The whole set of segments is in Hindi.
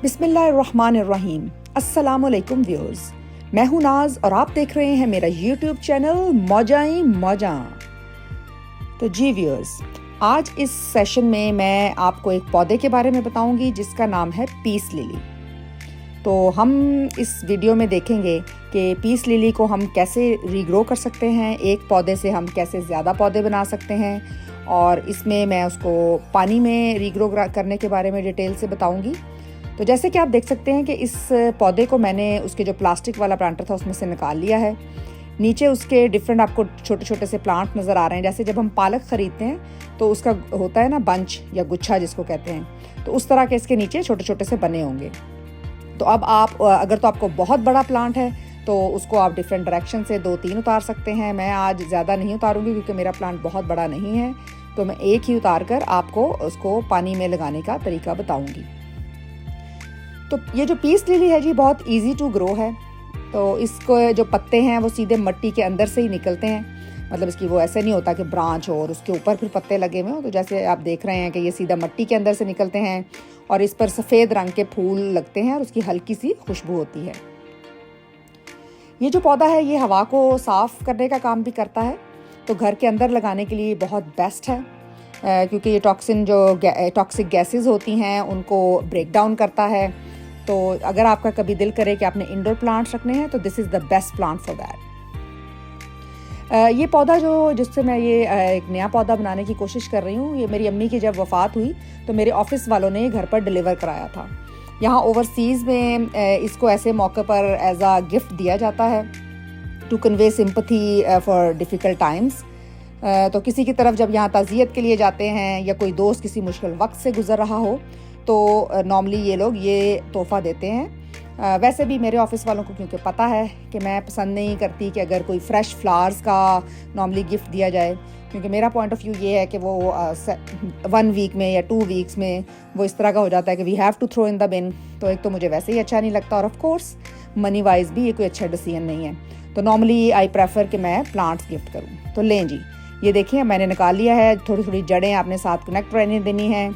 बिस्मिल्लाहिर्रहमानिर्रहीम। अस्सलामुअलैकुम व्यूअर्स, मैं हूं नाज और आप देख रहे हैं मेरा यूट्यूब चैनल मौजाई मौजा। तो जी व्यूअर्स, आज इस सेशन में मैं आपको एक पौधे के बारे में बताऊंगी जिसका नाम है पीस लिली। तो हम इस वीडियो में देखेंगे कि पीस लिली को हम कैसे रीग्रो कर सकते हैं, एक पौधे से हम कैसे ज़्यादा पौधे बना सकते हैं, और इसमें मैं उसको पानी में रीग्रो करने के बारे में डिटेल से बताऊंगी। तो जैसे कि आप देख सकते हैं कि इस पौधे को मैंने उसके जो प्लास्टिक वाला प्लांटर था उसमें से निकाल लिया है। नीचे उसके डिफरेंट आपको छोटे छोटे से प्लांट नज़र आ रहे हैं। जैसे जब हम पालक ख़रीदते हैं तो उसका होता है ना बंच या गुच्छा जिसको कहते हैं, तो उस तरह के इसके नीचे छोटे छोटे से बने होंगे। तो अब आप अगर तो आपको बहुत बड़ा प्लांट है तो उसको आप डिफरेंट डायरेक्शन से 2-3 उतार सकते हैं। मैं आज ज़्यादा नहीं उतारूंगी क्योंकि मेरा प्लांट बहुत बड़ा नहीं है, तो मैं एक ही उतार कर आपको उसको पानी में लगाने का तरीका बताऊंगी। तो ये जो पीस लिली है जी, बहुत इजी टू ग्रो है। तो इसको जो पत्ते हैं वो सीधे मिट्टी के अंदर से ही निकलते हैं, मतलब इसकी वो ऐसे नहीं होता कि ब्रांच हो और उसके ऊपर फिर पत्ते लगे हुए हो। तो जैसे आप देख रहे हैं कि ये सीधा मिट्टी के अंदर से निकलते हैं और इस पर सफ़ेद रंग के फूल लगते हैं और उसकी हल्की सी खुशबू होती है। ये जो पौधा है ये हवा को साफ़ करने का काम भी करता है, तो घर के अंदर लगाने के लिए बहुत बेस्ट है क्योंकि ये टॉक्सिक गैसेस होती हैं उनको ब्रेक डाउन करता है। तो अगर आपका कभी दिल करे कि आपने इंडोर प्लांट्स रखने हैं तो this is the best plant for that. ये पौधा जिससे मैं ये एक नया पौधा बनाने की कोशिश कर रही हूँ, ये मेरी अम्मी की जब वफ़ात हुई तो मेरे ऑफिस वालों ने घर पर डिलीवर कराया था। यहाँ ओवरसीज़ में इसको ऐसे मौके पर एज आ गिफ्ट दिया जाता है to convey sympathy for difficult times. तो किसी की तरफ जब यहाँ ताज़ियत के लिए जाते हैं या कोई दोस्त किसी मुश्किल वक्त से गुजर रहा हो तो नॉर्मली ये लोग ये तोहफ़ा देते हैं। वैसे भी मेरे ऑफिस वालों को क्योंकि पता है कि मैं पसंद नहीं करती कि अगर कोई फ्रेश फ्लावर्स का नॉर्मली गिफ्ट दिया जाए, क्योंकि मेरा पॉइंट ऑफ व्यू ये है कि वो 1 वीक में या 2 वीक्स में वो इस तरह का हो जाता है कि we have to throw in the bin. तो एक तो मुझे वैसे ही अच्छा नहीं लगता और ऑफ कोर्स मनी वाइज भी ये कोई अच्छा डिसीजन नहीं है। तो नॉर्मली आई प्रेफर कि मैं प्लांट्स गिफ्ट करूँ। तो लें जी, ये देखिए मैंने निकाल लिया है। थोड़ी थोड़ी जड़ें आपने साथ कनेक्ट रहने देनी है।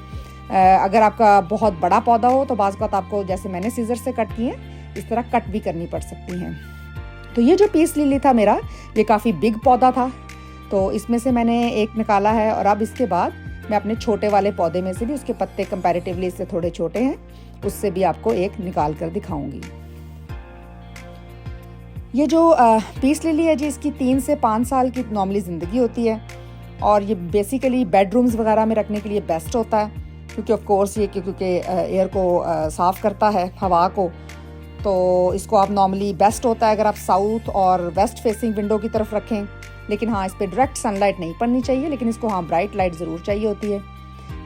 अगर आपका बहुत बड़ा पौधा हो तो बाज़ बात आपको जैसे मैंने सीजर से कट किए इस तरह कट भी करनी पड़ सकती हैं। तो ये जो पीस लिली था मेरा, ये काफ़ी बिग पौधा था, तो इसमें से मैंने एक निकाला है। और अब इसके बाद मैं अपने छोटे वाले पौधे में से भी, उसके पत्ते कंपैरेटिवली इससे थोड़े छोटे हैं, उससे भी आपको एक निकाल कर दिखाऊंगी। ये जो पीस लिली है जी, इसकी 3 से 5 साल की नॉर्मली ज़िंदगी होती है और ये बेसिकली बेडरूम्स वगैरह में रखने के लिए बेस्ट होता है क्योंकि ऑफ कोर्स ये क्योंकि एयर को साफ़ करता है, हवा को। तो इसको आप नॉर्मली बेस्ट होता है अगर आप साउथ और वेस्ट फेसिंग विंडो की तरफ रखें। लेकिन हाँ, इस पर डायरेक्ट सनलाइट नहीं पड़नी चाहिए, लेकिन इसको हाँ ब्राइट लाइट ज़रूर चाहिए होती है।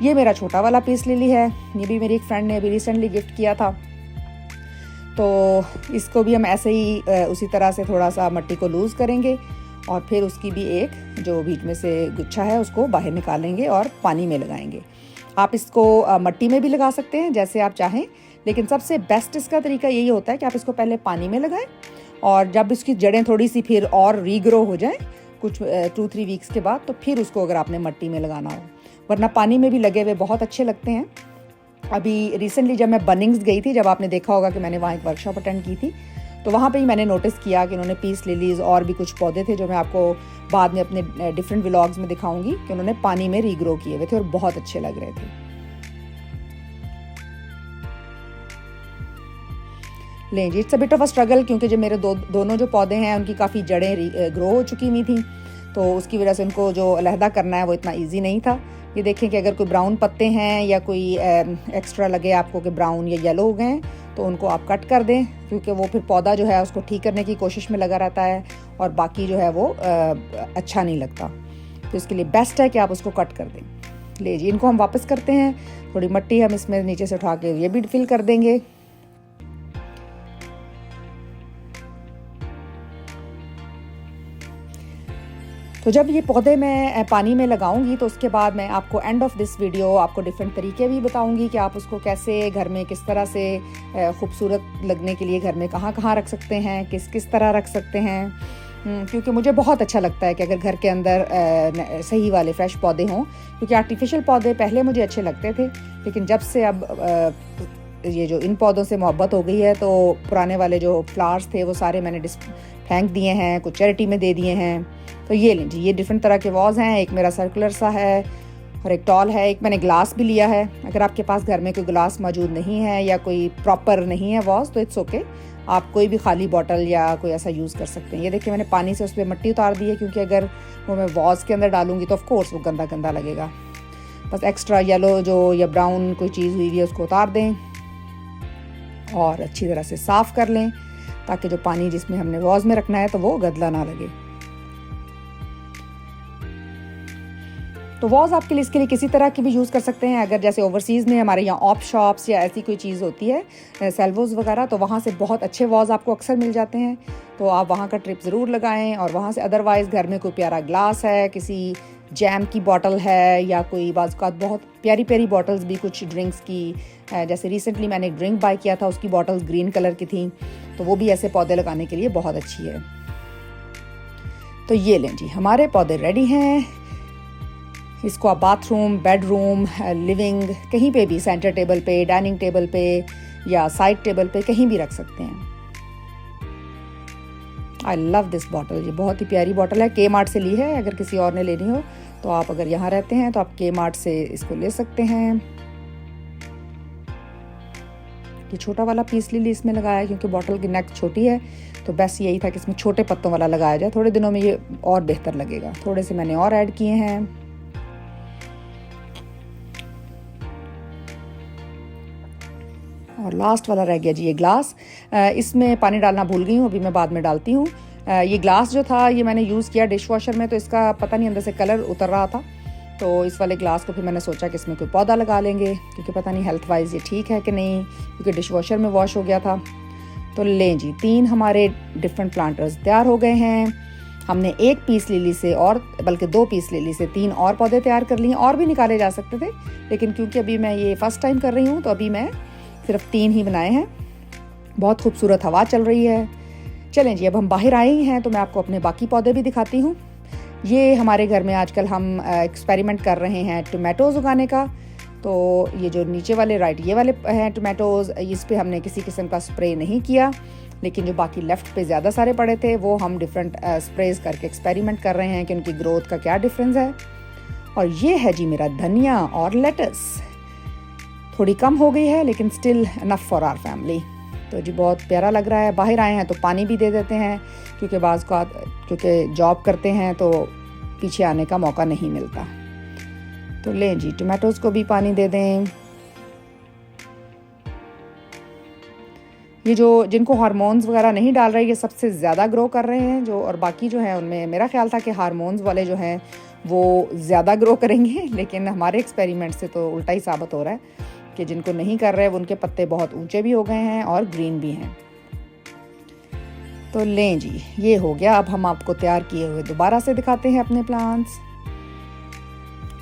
ये मेरा छोटा वाला पीस लिली है, ये भी मेरी एक फ्रेंड ने अभी रिसेंटली गिफ्ट किया था। तो इसको भी हम ऐसे ही उसी तरह से थोड़ा सा मिट्टी को लूज़ करेंगे और फिर उसकी भी एक जो बीच में से गुच्छा है उसको बाहर निकालेंगे और पानी में लगाएंगे। आप इसको मिट्टी में भी लगा सकते हैं जैसे आप चाहें, लेकिन सबसे बेस्ट इसका तरीका यही होता है कि आप इसको पहले पानी में लगाएं और जब इसकी जड़ें थोड़ी सी फिर और रीग्रो हो जाएं कुछ 2-3 वीक्स के बाद, तो फिर उसको अगर आपने मिट्टी में लगाना हो, वरना पानी में भी लगे हुए बहुत अच्छे लगते हैं। अभी रिसेंटली जब मैं बनिंग्स गई थी, जब आपने देखा होगा कि मैंने वहाँ एक वर्कशॉप अटेंड की थी, तो वहाँ पे ही मैंने नोटिस किया कि उन्होंने पीस लिलीज़ और भी कुछ पौधे थे जो मैं आपको बाद में अपने डिफरेंट व्लॉग्स में दिखाऊंगी कि उन्होंने पानी में रीग्रो किए हुए थे और बहुत अच्छे लग रहे थे। लें जी, it's a bit of a struggle क्योंकि जो मेरे दोनों जो पौधे हैं उनकी काफ़ी जड़ें ग्रो हो चुकी हुई थी, तो उसकी वजह से उनको जो अलहदा करना है वो इतना ईजी नहीं था। ये देखें कि अगर कोई ब्राउन पत्ते हैं या कोई एक्स्ट्रा लगे आपको कि ब्राउन या येलो हो गए हैं तो उनको आप कट कर दें, क्योंकि वो फिर पौधा जो है उसको ठीक करने की कोशिश में लगा रहता है और बाकी जो है वो अच्छा नहीं लगता। तो इसके लिए बेस्ट है कि आप उसको कट कर दें। ले जी, इनको हम वापस करते हैं। थोड़ी मिट्टी हम इसमें नीचे से उठा के ये भी फिल कर देंगे। तो जब ये पौधे मैं पानी में लगाऊंगी तो उसके बाद मैं आपको एंड ऑफ दिस वीडियो आपको डिफरेंट तरीके भी बताऊंगी कि आप उसको कैसे घर में किस तरह से खूबसूरत लगने के लिए घर में कहाँ कहाँ रख सकते हैं, किस किस तरह रख सकते हैं। क्योंकि मुझे बहुत अच्छा लगता है कि अगर घर के अंदर सही वाले फ्रेश पौधे हों, क्योंकि आर्टिफिशियल पौधे पहले मुझे अच्छे लगते थे, लेकिन जब से अब ये जो इन पौधों से मोहब्बत हो गई है, तो पुराने वाले जो फ्लावर्स थे वो सारे मैंने फेंक दिए हैं, कुछ चैरिटी में दे दिए हैं। तो ये लें जी, ये डिफरेंट तरह के वॉज हैं, एक मेरा सर्कुलर सा है और एक टॉल है। एक मैंने ग्लास भी लिया है। अगर आपके पास घर में कोई ग्लास मौजूद नहीं है या कोई प्रॉपर नहीं है वॉज, तो इट्स ओके, आप कोई भी खाली बॉटल या कोई ऐसा यूज़ कर सकते हैं। ये देखिए मैंने पानी से उस पर मिट्टी उतार दी है, क्योंकि अगर वो मैं वॉज के अंदर डालूंगी तो ऑफकोर्स वो गंदा गंदा लगेगा। बस एक्स्ट्रा येलो जो या ब्राउन कोई चीज़ हुई है उसको उतार दें और अच्छी तरह से साफ़ कर लें, ताकि जो पानी जिसमें हमने वॉज में रखना है तो वो गंदा ना लगे। तो वॉज आपके लिए इसके लिए किसी तरह की भी यूज़ कर सकते हैं। अगर जैसे ओवरसीज़ में हमारे यहाँ ऑप शॉप्स या ऐसी कोई चीज़ होती है, सेल्वोज वगैरह, तो वहाँ से बहुत अच्छे वॉज आपको अक्सर मिल जाते हैं। तो आप वहाँ का ट्रिप ज़रूर लगाएं। और वहाँ से अदरवाइज़ घर में कोई प्यारा ग्लास है, किसी जैम की बॉटल है, या कोई बाज़ का बहुत प्यारी प्यारी बॉटल्स भी कुछ ड्रिंक्स की, जैसे रिसेंटली मैंने एक ड्रिंक बाय किया था, उसकी बॉटल्स ग्रीन कलर की थी, तो वो भी ऐसे पौधे लगाने के लिए बहुत अच्छी है। तो ये लें जी, हमारे पौधे रेडी हैं। इसको आप बाथरूम, बेडरूम, लिविंग, कहीं पे भी, सेंटर टेबल पे, डाइनिंग टेबल पे या साइड टेबल पे कहीं भी रख सकते हैं। आई लव दिस बॉटल, ये बहुत ही प्यारी बॉटल है। के मार्ट से ली है, अगर किसी और ने लेनी हो तो आप अगर यहाँ रहते हैं तो आप के मार्ट से इसको ले सकते हैं। ये छोटा वाला पीस लिली इसमें लगाया, क्योंकि बॉटल की नेक छोटी है, तो बस यही था कि इसमें छोटे पत्तों वाला लगाया जाए। थोड़े दिनों में ये और बेहतर लगेगा। थोड़े से मैंने और ऐड किए हैं। और लास्ट वाला रह गया जी, ये ग्लास। इसमें पानी डालना भूल गई हूँ, अभी मैं बाद में डालती हूँ। ये ग्लास जो था ये मैंने यूज़ किया डिश वॉशर में, तो इसका पता नहीं अंदर से कलर उतर रहा था, तो इस वाले ग्लास को फिर मैंने सोचा कि इसमें कोई पौधा लगा लेंगे, क्योंकि पता नहीं हेल्थ वाइज ये ठीक है कि नहीं, क्योंकि डिश वॉशर में वॉश हो गया था। तो लें जी, 3 हमारे डिफरेंट प्लांटर्स तैयार हो गए हैं। हमने 1 पीस लिली से, और बल्कि 2 पीस लिली से 3 और पौधे तैयार कर लिए। और भी निकाले जा सकते थे, लेकिन क्योंकि अभी मैं ये फर्स्ट टाइम कर रही हूँ तो अभी मैं सिर्फ 3 ही बनाए हैं। बहुत खूबसूरत हवा चल रही है। चलें जी, अब हम बाहर आए ही हैं तो मैं आपको अपने बाकी पौधे भी दिखाती हूँ। ये हमारे घर में आजकल हम एक्सपेरिमेंट कर रहे हैं टोमेटोज़ उगाने का। तो ये जो नीचे वाले राइट ये वाले हैं टोमेटोज़, इस पे हमने किसी किस्म का स्प्रे नहीं किया, लेकिन जो बाकी लेफ़्ट पे ज़्यादा सारे पड़े थे वो हम डिफरेंट स्प्रेज करके एक्सपेरिमेंट कर रहे हैं कि उनकी ग्रोथ का क्या डिफरेंस है। और ये है जी मेरा धनिया और लेटस। थोड़ी कम हो गई है, लेकिन still enough for our family. तो जी बहुत प्यारा लग रहा है। बाहर आए हैं तो पानी भी दे देते हैं, क्योंकि जॉब करते हैं तो पीछे आने का मौका नहीं मिलता। तो लें जी, टोमेटोज़ को भी पानी दे दें। ये जो जिनको हार्मोन्स वगैरह नहीं डाल रहे, ये सबसे ज़्यादा ग्रो कर रहे हैं जो, और बाकी जो है उनमें मेरा ख्याल था कि हार्मोन्स वाले जो हैं वो ज़्यादा ग्रो करेंगे, लेकिन हमारे एक्सपेरिमेंट से तो उल्टा ही साबित हो रहा है कि जिनको नहीं कर रहे उनके पत्ते बहुत ऊंचे भी हो गए हैं और ग्रीन भी हैं। तो लें जी, ये हो गया। अब हम आपको तैयार किए हुए दोबारा से दिखाते हैं अपने प्लांट्स।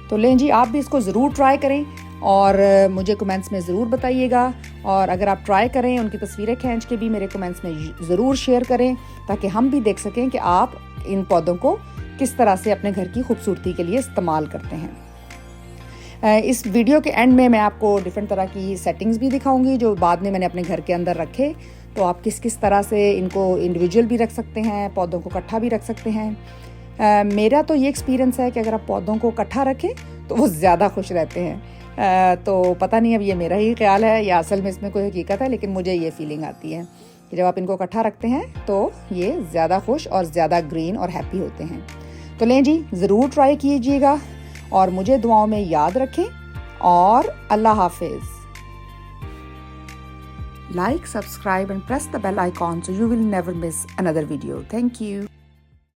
तो लें जी, आप भी इसको ज़रूर ट्राई करें और मुझे कमेंट्स में ज़रूर बताइएगा। और अगर आप ट्राई करें, उनकी तस्वीरें खींच के भी मेरे कमेंट्स में ज़रूर शेयर करें, ताकि हम भी देख सकें कि आप इन पौधों को किस तरह से अपने घर की खूबसूरती के लिए इस्तेमाल करते हैं। इस वीडियो के एंड में मैं आपको डिफरेंट तरह की सेटिंग्स भी दिखाऊंगी जो बाद में मैंने अपने घर के अंदर रखे। तो आप किस किस तरह से इनको इंडिविजुअल भी रख सकते हैं, पौधों को इकट्ठा भी रख सकते हैं। मेरा तो ये एक्सपीरियंस है कि अगर आप पौधों को इकट्ठा रखें तो वो ज़्यादा खुश रहते हैं। तो पता नहीं अब ये मेरा ही ख्याल है या असल में इसमें कोई हकीकत है, लेकिन मुझे ये फीलिंग आती है कि जब आप इनको इकट्ठा रखते हैं तो ये ज़्यादा खुश और ज़्यादा ग्रीन और हैप्पी होते हैं। तो लें जी, ज़रूर ट्राई कीजिएगा और मुझे दुआओं में याद रखें। और अल्लाह हाफिज़। Like, subscribe and press the bell icon so you will never miss another video. Thank you.